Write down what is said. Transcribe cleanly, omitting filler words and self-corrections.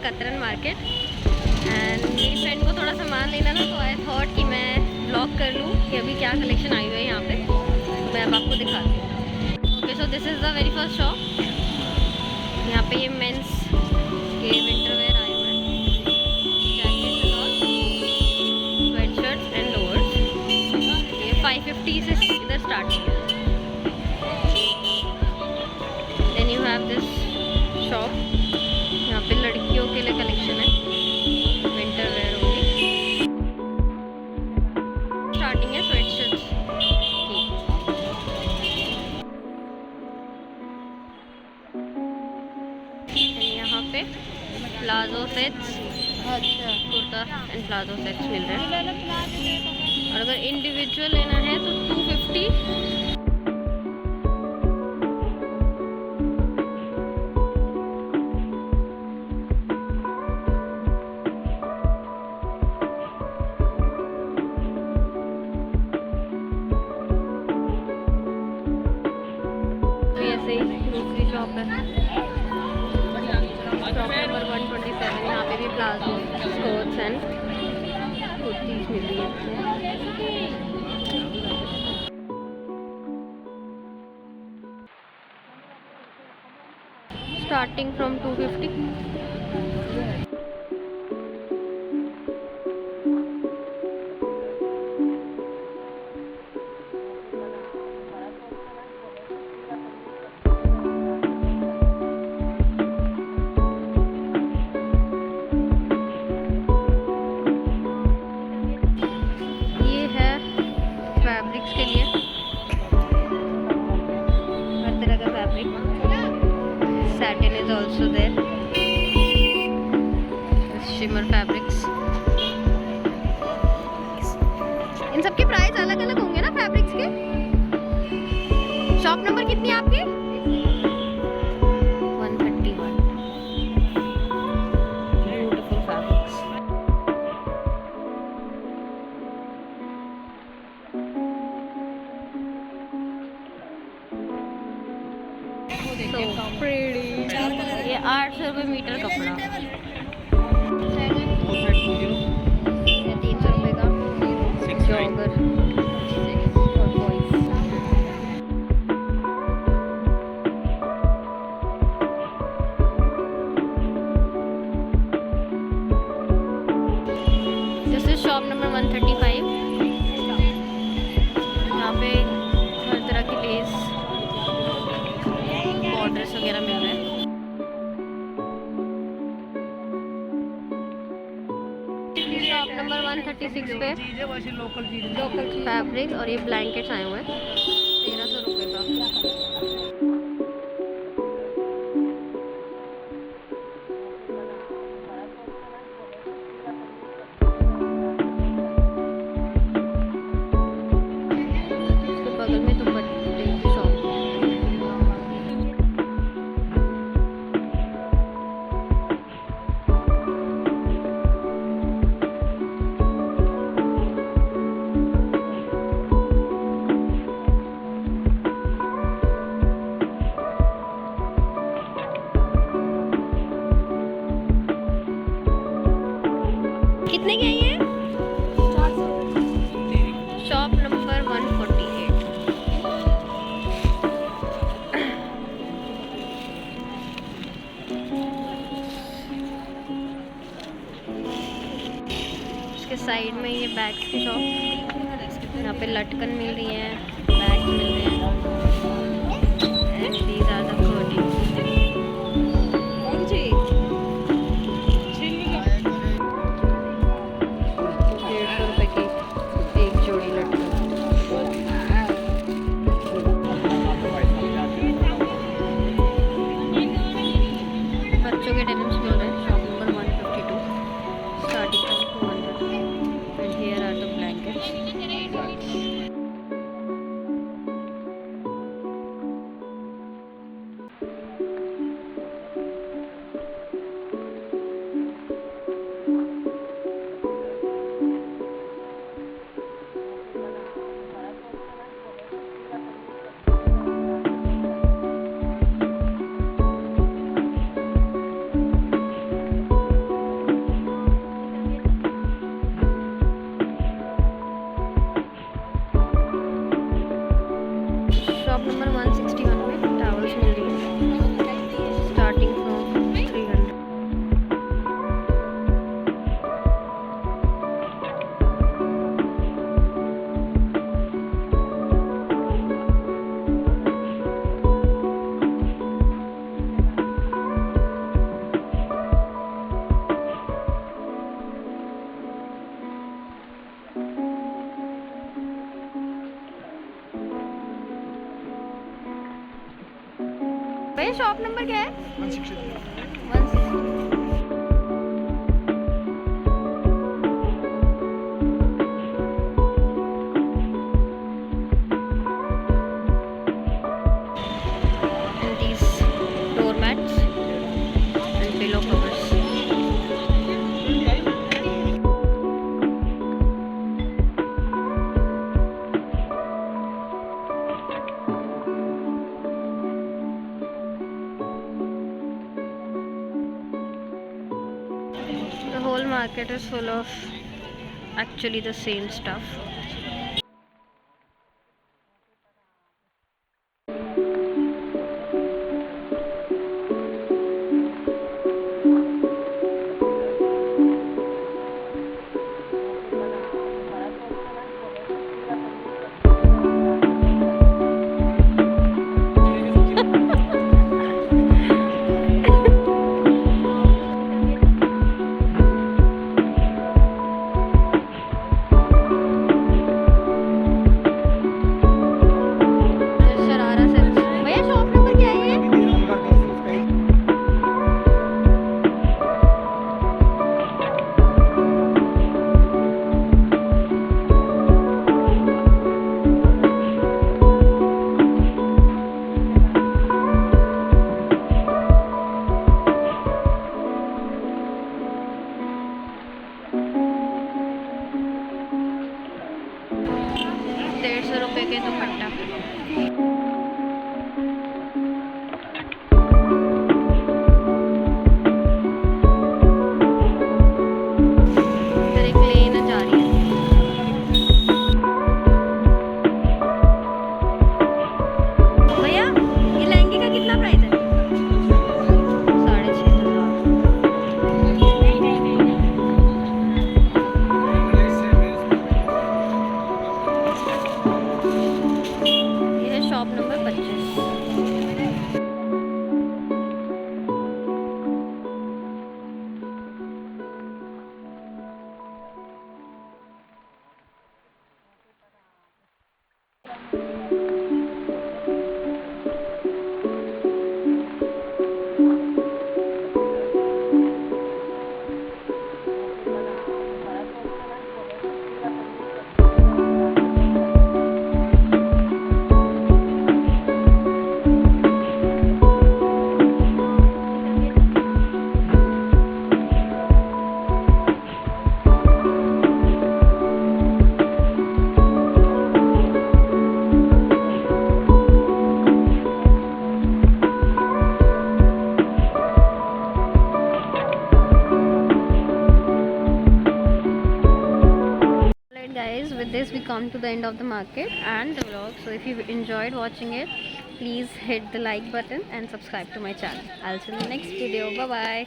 कतरन market and मेरी friend को थोड़ा सामान लेना था, तो आई थॉट कि मैं ब्लॉग कर लूँ कि अभी क्या कलेक्शन आई हुई है यहाँ पे। मैं अब आपको दिखाती हूँ। Okay, so this is the very first shop. यहाँ पे ये मेंस के विंटर वेयर आए हुए हैं, jackets and all, sweatshirts and lowers. ये 550 से इधर स्टार्ट है। Then you have this shop, यहाँ पे लड़कियों के लिए कलेक्शन है, विंटर वेयर होगी। स्टार्टिंग है स्वेटशर्ट्स की। यहाँ पे प्लाजो सेट्स, अच्छा कुर्ता एंड प्लाजो सेट्स मिल रहे हैं। और अगर इंडिविजुअल लेना है तो 250। दूसरी शॉप है, शॉप नंबर 127। यहाँ पे भी प्लाजो, स्कर्ट्स एंड कुर्तीज मिल रही है। Starting from 250। फैब्रिक्स के लिए हर तरह का fabric, satin is also there, shimmer fabrics. इन सब के प्राइस अलग अलग होंगे ना फैब्रिक्स के। शॉप नंबर कितनी है आपकी? 131। Beautiful fabrics. So pretty। ये 800 रुपये मीटर कपड़ा, ये 300 रुपये का जॉगर और boys. This is shop number 135। यहाँ पे हर तरह की लेस, बॉर्डर्स वगैरह मिल रहे हैं। शॉप नंबर 136 पे लोकल फैब्रिक और ये ब्लैंकेट्स आए हुए हैं, 1300 रुपये का। उसके बगल में दुपट्टे की शॉप। कितने की है ये? Shop number 148। इसके साइड में ये बैग्स की शॉप, यहाँ पे लटकन मिल रही है, बैग्स मिल रहे हैं। And these are the curtains. 150 रुपये की एक जोड़ी लटकन। बच्चों के डेनिम्स मिल रहे हैं, shop number 152, starting from 200। And here are the blankets. भैया शॉप नंबर क्या है? 163। 160। The whole market is full of actually the same stuff. Sharara से भैया शॉप नंबर क्या है ये? ₹150 के दुपट्टा। इधर एक लेन जा रही है। भैया ये लहंगे का कितना प्राइस है? 6,500। ये है shop number 25। Guys, with this we come to the end of the market and the vlog. So if you enjoyed watching it, please hit the like button and subscribe to my channel. I'll see you in the next video. Bye bye.